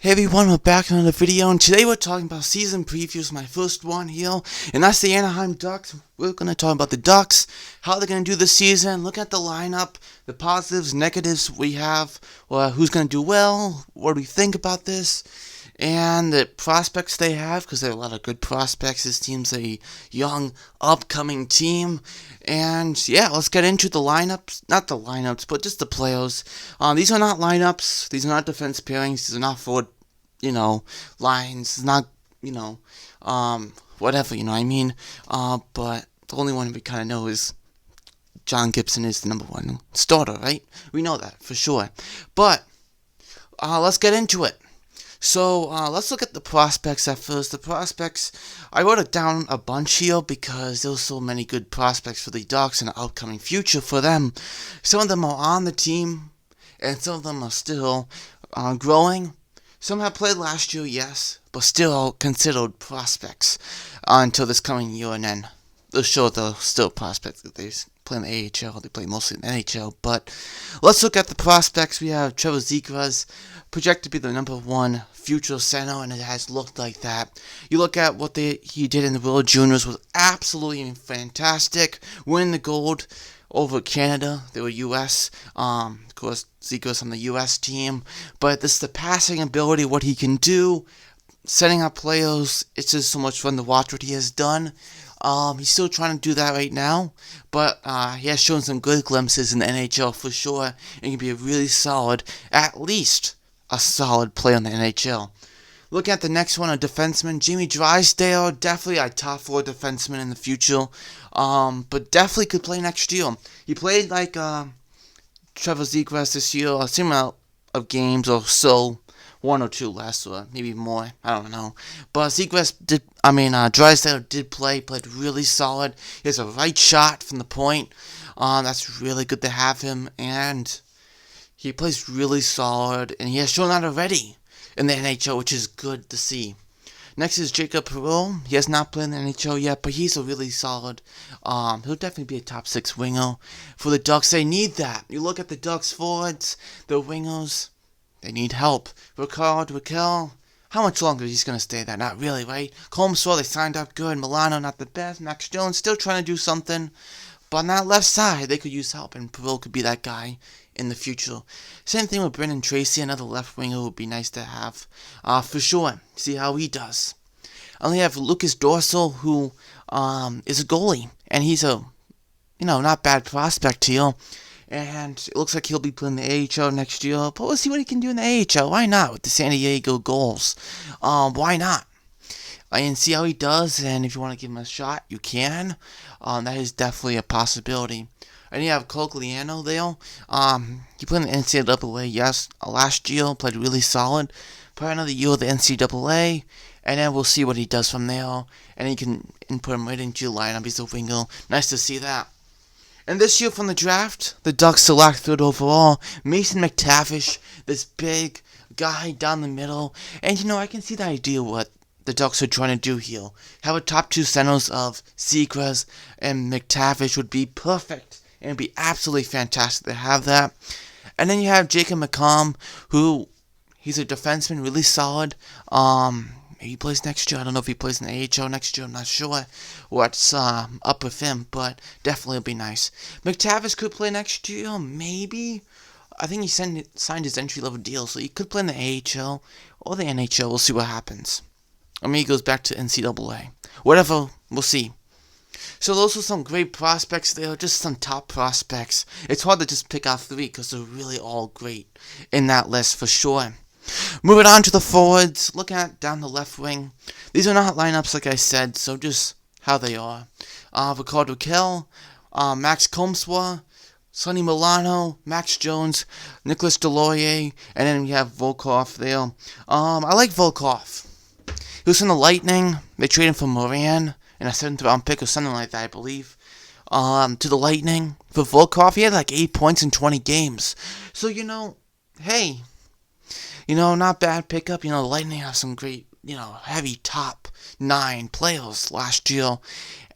Hey everyone, we're back in another video, and today we're talking about season previews, my first one here, and that's the Anaheim Ducks. We're going to talk about the Ducks, how they're going to do this season, look at the lineup, the positives, negatives we have, who's going to do well, what do we think about this, and the prospects they have, because there are a lot of good prospects. This team's a young, upcoming team, and yeah, let's get into the lineups, not the lineups, but just the players. These are not lineups, these are not defense pairings, these are not forward, lines, not, whatever, you know what I mean, but the only one we kind of know is John Gibson is the number one starter, right? We know that, for sure, but, let's get into it. So, let's look at the prospects at first. The prospects, I wrote it down a bunch here because there were so many good prospects for the Ducks and the upcoming future for them. Some of them are on the team, and some of them are still growing. Some have played last year, yes, but still considered prospects until this coming year, and then they'll show they're still prospects. They play in the AHL, they play mostly in the NHL, but let's look at the prospects. We have Trevor Zegras, projected to be the number one future center, and it has looked like that. You look at what he did in the World Juniors was absolutely fantastic, winning the gold over Canada. They were U.S., of course, Zegras on the U.S. team, but this is the passing ability, what he can do, setting up players. It's just so much fun to watch what he has done. He's still trying to do that right now, but he has shown some good glimpses in the NHL for sure, and can be a really solid, at least a solid player in the NHL. Look at the next one, a defenseman, Jamie Drysdale, definitely a top four defenseman in the future, but definitely could play next year. He played like Trevor Zegras this year, a similar amount of games or so, one or two less, or maybe more, I don't know. But Drysdale played really solid. He has a right shot from the point. That's really good to have him, and he plays really solid, and he has shown that already in the NHL, which is good to see. Next is Jacob Parole. He has not played in the NHL yet, but he's a really solid. He'll definitely be a top six winger for the Ducks. They need that. You look at the Ducks forwards, the wingers, they need help. Raquel, how much longer he's going to stay there? Not really, right? Comswell, they signed up good. Milano, not the best. Max Jones, still trying to do something. But on that left side, they could use help, and Parole could be that guy in the future. Same thing with Brendan Tracy, another left winger would be nice to have. For sure. See how he does. I only have Lucas Dorsal, who is a goalie, and he's a, not bad prospect here. And it looks like he'll be playing the AHL next year. But we'll see what he can do in the AHL. Why not? With the San Diego Goals. Why not? And see how he does. And if you want to give him a shot, you can. That is definitely a possibility. And you have Cogliano there. He played in the NCAA, yes, last year. Played really solid. Probably another year with the NCAA. And then we'll see what he does from there. And you can put him right into your lineup. He's a winger. Nice to see that. And this year from the draft, the Ducks select third overall, Mason Mctavish, this big guy down the middle. And I can see the idea what the Ducks are trying to do here. Have a top two centers of Zegras and Mctavish would be perfect. And it'd be absolutely fantastic to have that. And then you have Jacob McCom, who, he's a defenseman, really solid. He plays next year. I don't know if he plays in the AHL next year. I'm not sure what's up with him, but definitely it'll be nice. Mctavish could play next year, maybe. I think he signed his entry-level deal, so he could play in the AHL or the NHL. We'll see what happens. Or maybe he goes back to NCAA. Whatever, we'll see. So those are some great prospects there, just some top prospects. It's hard to just pick out three because they're really all great in that list for sure. Moving on to the forwards, looking at down the left wing. These are not lineups like I said, so just how they are. Raquel, Max Comswa, Sonny Milano, Max Jones, Nicholas Deloyer, and then we have Volkov there. I like Volkov. He was from the Lightning. They traded him for Moran in a 7th round pick or something like that, I believe. To the Lightning. For Volkov, he had like 8 points in 20 games. So, hey, not bad pickup. The Lightning have some great, heavy top 9 players last year.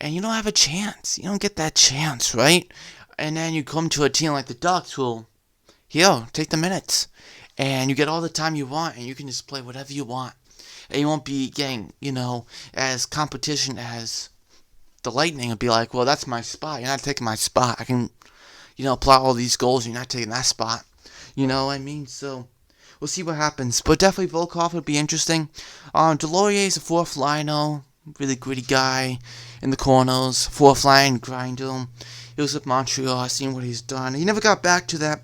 And you don't have a chance. You don't get that chance, right? And then you come to a team like the Ducks who will, take the minutes. and you get all the time you want, and you can just play whatever you want. And you won't be getting, as competition as the Lightning would be like, well, that's my spot. You're not taking my spot. I can, plot all these goals. You're not taking that spot. You know what I mean? So we'll see what happens. But definitely Volkov would be interesting. Delorier's a fourth liner. Really gritty guy in the corners. Fourth line, grind him. He was with Montreal. Seeing what he's done. He never got back to that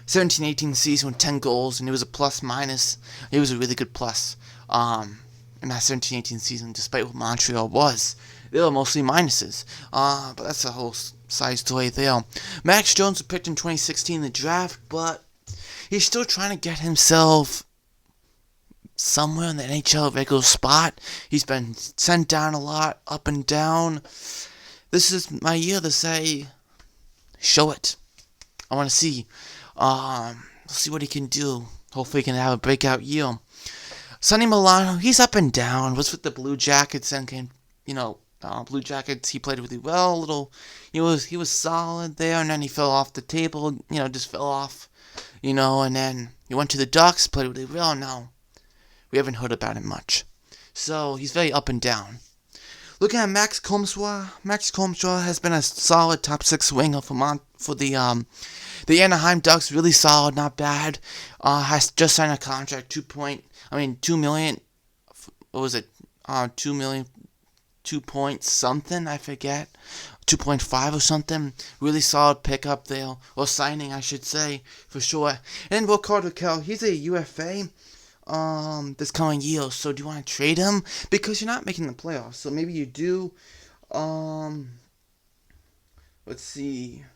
17-18 season with 10 goals, and it was a plus-minus. It was a really good plus in that 17-18 season, despite what Montreal was. They were mostly minuses. But that's a whole side story there. Max Jones was picked in 2016 in the draft, but he's still trying to get himself somewhere in the NHL regular spot. He's been sent down a lot, up and down. This is my year to say, show it. I want to see. See what he can do. Hopefully he can have a breakout year. Sonny Milano, he's up and down. Was with the Blue Jackets and came, Blue Jackets. He played really well. He was solid there, and then he fell off the table. Just fell off. And then he went to the Ducks, played really well. Now we haven't heard about him much. So he's very up and down. Looking at Max Comtois. Max Comtois has been a solid top 6 winger for the Anaheim Ducks. Really solid, not bad. Has just signed a contract. 2 million. What was it? 2 million. 2 point something, I forget. 2.5 or something. Really solid pickup there, or signing, I should say, for sure. And Will Carter-Kell, he's a UFA. This coming year. So do you want to trade him? Because you're not making the playoffs. So maybe you do. Let's see.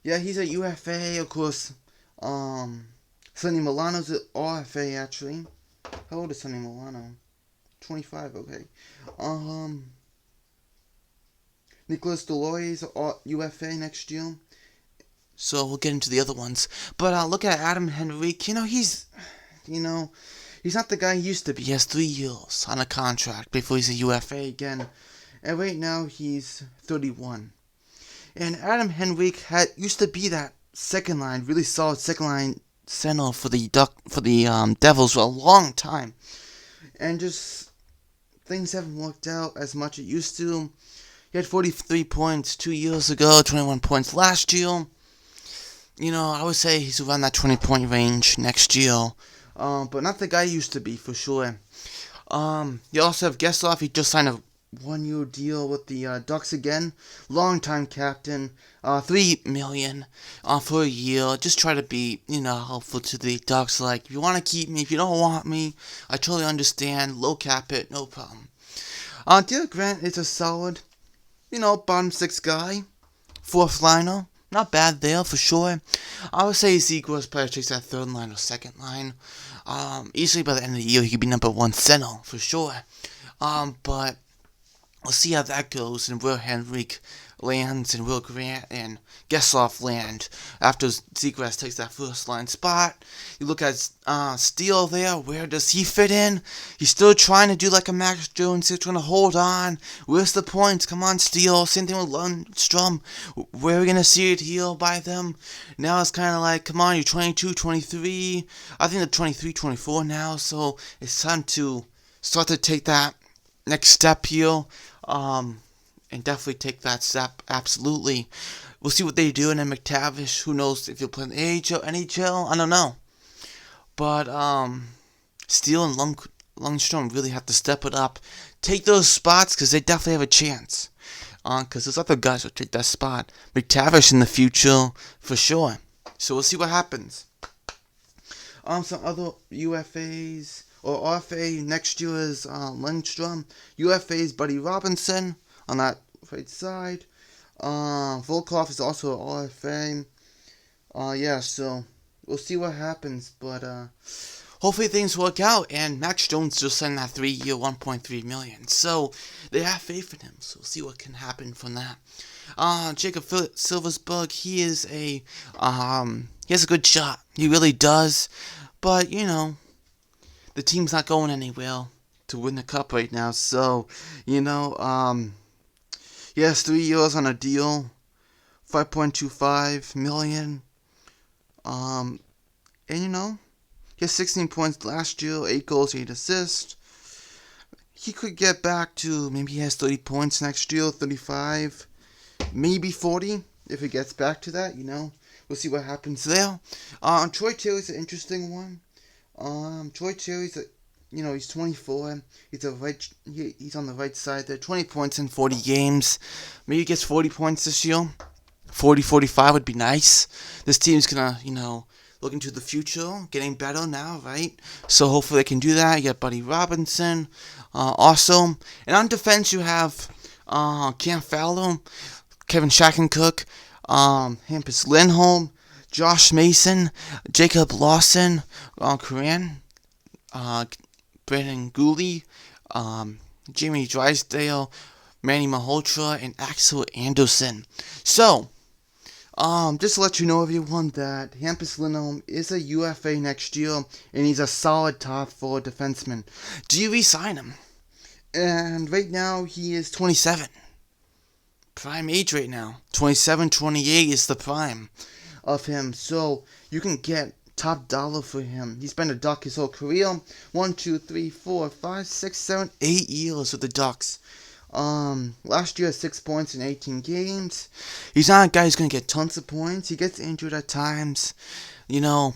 Yeah, he's a UFA, of course. Sonny Milano's an RFA, actually. How old is Sonny Milano? 25, okay. Nicolas Delorier's UFA next year. So we'll get into the other ones. But look at Adam Henrique. He's not the guy he used to be. He has 3 years on a contract before he's a UFA again. And right now he's 31. And Adam Henrique used to be that second line, really solid second line center for the Devils for a long time. And just things haven't worked out as much as it used to. He had 43 points 2 years ago, 21 points last year. I would say he's around that 20-point range next year. But not the guy he used to be, for sure. You also have Getzlaf. He just signed a 1-year deal with the Ducks again. Long-time captain. $3 million for a year. Just try to be, helpful to the Ducks. Like, if you want to keep me, if you don't want me, I totally understand. Low cap it, no problem. Derek Grant is a solid, bottom 6 guy. 4th liner. Not bad there, for sure. I would say Zegras probably takes that 3rd line or 2nd line. Easily by the end of the year, he could be number 1 center, for sure. But we'll see how that goes and where Henrique lands and Will Grant and Getzlaf land after Zegras takes that 1st line spot. You look at Steele there. Where does he fit in? He's still trying to do like a Max Jones. He's trying to hold on. Where's the points? Come on, Steele. Same thing with Lundstrom. Where are we going to see it heal by them? Now it's kind of like, come on, you're 22, 23. I think they're 23, 24 now. So it's time to start to take that next step here. And definitely take that step, absolutely. We'll see what they do, and then Mctavish, who knows if he'll play in the AHL, NHL, I don't know. But, Steele and Lundstrom really have to step it up. Take those spots, because they definitely have a chance. Because those other guys will take that spot. Mctavish in the future, for sure. So we'll see what happens. Some other UFAs, or RFA next year is Lundstrom. UFA's Buddy Robinson on that right side. Volkov is also an RFA. So we'll see what happens. But hopefully things work out. And Max Jones just signed that 3-year, $1.3 million. So they have faith in him. So we'll see what can happen from that. Jacob Silversberg, he has a good shot. He really does. But, the team's not going anywhere to win the cup right now. So, he has 3 years on a deal, $5.25 million. And He had 16 points last year, 8 goals, 8 assists. He could get back to, maybe he has 30 points next year, 35, maybe 40, if he gets back to that, We'll see what happens there. Troy Terry's an interesting one. Troy Terry's he's 24. He's on the right side there. 20 points in 40 games. Maybe he gets 40 points this year. 40, 45 would be nice. This team's gonna, look into the future, getting better now, right? So hopefully they can do that. You got Buddy Robinson, also. And on defense, you have Cam Fowler, Kevin Shattenkirk, Hampus Lindholm, Josh Mason, Jacob Lawson, Coran, Brandon Gooley, Jamie Drysdale, Manny Malhotra, and Axel Anderson. So, just to let you know, everyone, that Hampus Lindholm is a UFA next year, and he's a solid top 4 defenseman. Do you re-sign him? And right now, he is 27. Prime age right now. 27, 28 is the prime of him. So, you can get top dollar for him. He's been a Duck his whole career. 1, 2, 3, 4, 5, 6, 7, 8 years with the Ducks. Last year, 6 points in 18 games. He's not a guy who's going to get tons of points. He gets injured at times, but,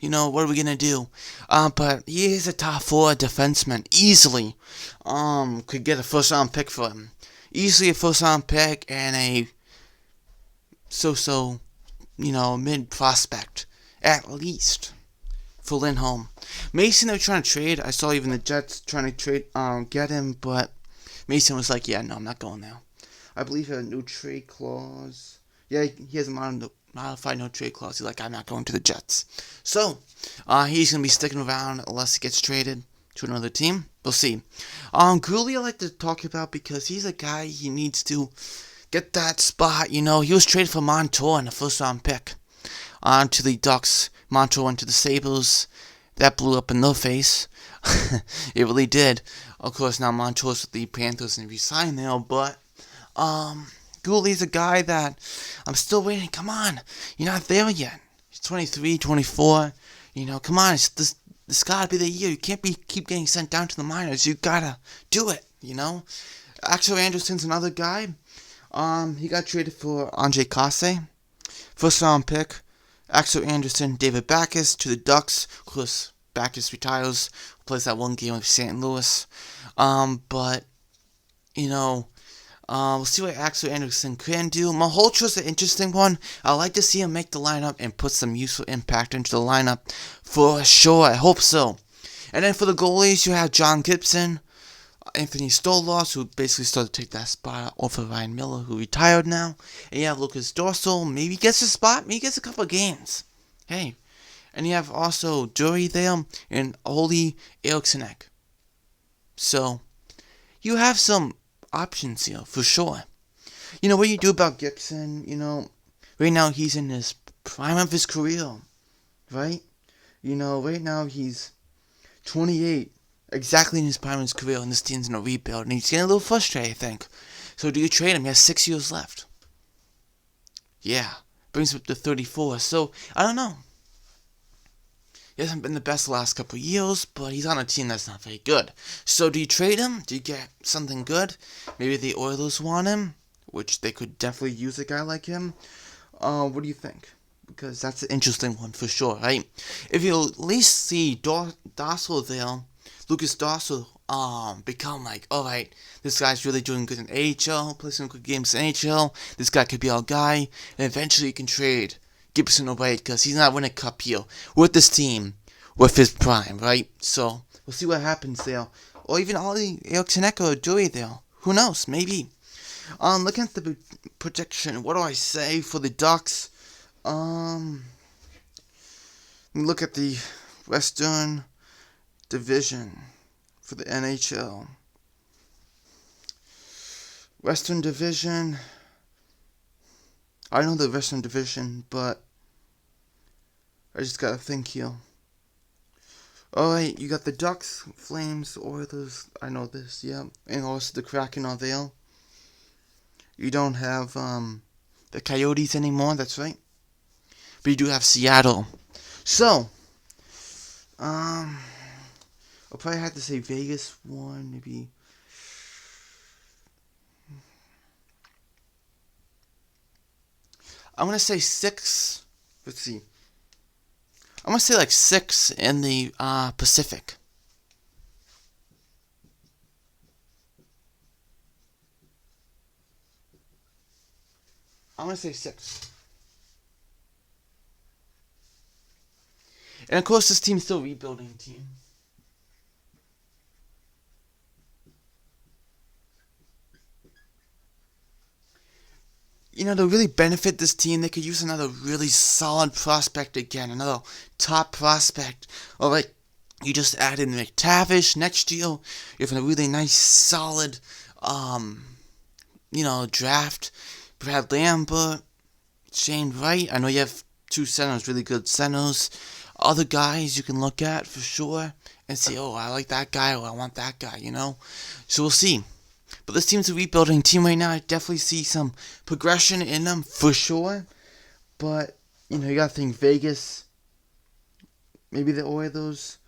what are we going to do? But he is a top 4 defenseman, easily. Could get a first-round pick for him. Easily a first-round pick and a mid-prospect, at least, for Lindholm. Mason, they're trying to trade. I saw even the Jets trying to get him, but Mason was like, yeah, no, I'm not going there. I believe he had a no trade clause. Yeah, he has a modified no trade clause. He's like, I'm not going to the Jets. So, he's going to be sticking around unless he gets traded to another team. We'll see. Gooley I like to talk about because he's a guy, he needs to get that spot. He was traded for Montour in the first-round pick to the Ducks. Montour went to the Sabres. That blew up in their face. It really did. Of course, now Montour's with the Panthers and re-signed there, but Gooley's a guy that I'm still waiting. Come on. You're not there yet. He's 23, 24. Come on. This gotta be the year. You can't keep getting sent down to the minors. You gotta do it, Axel Anderson's another guy. He got traded for Andre Kasse. First round pick. Axel Anderson, David Backes to the Ducks. Of course, Backes retires. Plays that one game with St. Louis. But, we'll see what Axel Anderson can do. Malhotra's an interesting one. I'd like to see him make the lineup and put some useful impact into the lineup for sure. I hope so. And then for the goalies, you have John Gibson, Anthony Stolarz, who basically started to take that spot off of Ryan Miller, who retired now. And you have Lucas Dorsal, maybe he gets a spot, maybe he gets a couple of games. Hey. And you have also Dury there and Oli Erikssonek. So, you have some options here, for sure. What do you do about Gibson? Right now he's in his prime of his career, right? Right now he's 28, exactly in his prime of his career, and this team's in a rebuild, and he's getting a little frustrated, I think. So do you trade him? He has 6 years left. Yeah, brings him up to 34, so I don't know. He hasn't been the best the last couple of years, but he's on a team that's not very good. So do you trade him? Do you get something good? Maybe the Oilers want him, which they could definitely use a guy like him. What do you think? Because that's an interesting one for sure, right? If you at least see Dorsal there, Lucas Dorsal, become like, alright, this guy's really doing good in AHL, play some good games in AHL, this guy could be our guy, and eventually you can trade Gibson away, because he's not winning a cup here with this team, with his prime, right? So, we'll see what happens there. Or even Oli Erikssonek or Dury there. Who knows? Maybe. Looking at the projection, what do I say for the Ducks? Look at the Western Division for the NHL. Western Division. I know the Western Division, but I just gotta think here. Alright, you got the Ducks, Flames, Oilers, I know this, yeah. And also the Kraken are there. You don't have, the Coyotes anymore, that's right. but you do have Seattle. So, I'll probably have to say Vegas one, maybe. I'm gonna say 6. Let's see. I'm gonna say like 6 in the Pacific. I'm gonna say 6. And of course, this team's still a rebuilding team. You know, to really benefit this team, they could use another really solid prospect again, another top prospect. Alright, you just added Mctavish next year. You have a really nice, solid, draft. Brad Lambert, Shane Wright. I know you have 2 centers, really good centers. Other guys you can look at for sure and say, oh, I like that guy, or I want that guy, So we'll see. But this team's a rebuilding team right now. I definitely see some progression in them for sure. But, you gotta think Vegas, maybe the Oilers,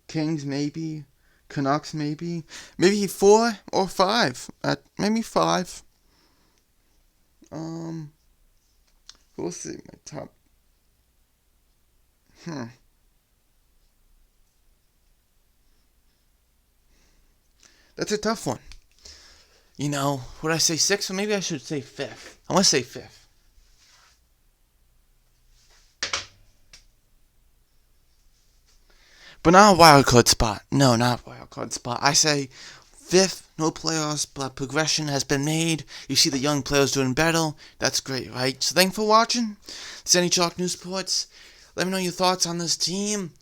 Kings maybe, Canucks maybe 4 or 5. Maybe 5. We'll see my top. That's a tough one. Would I say 6th? Or maybe I should say 5th. I want to say 5th. But not a wild card spot. No, not a wild card spot. I say 5th, no playoffs, but progression has been made. You see the young players doing better. That's great, right? So thanks for watching. This is NHL News Sports. Let me know your thoughts on this team.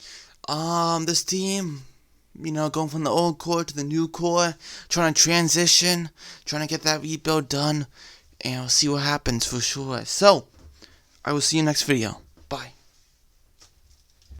This team, going from the old core to the new core, trying to transition, trying to get that rebuild done, and we'll see what happens for sure. So, I will see you next video.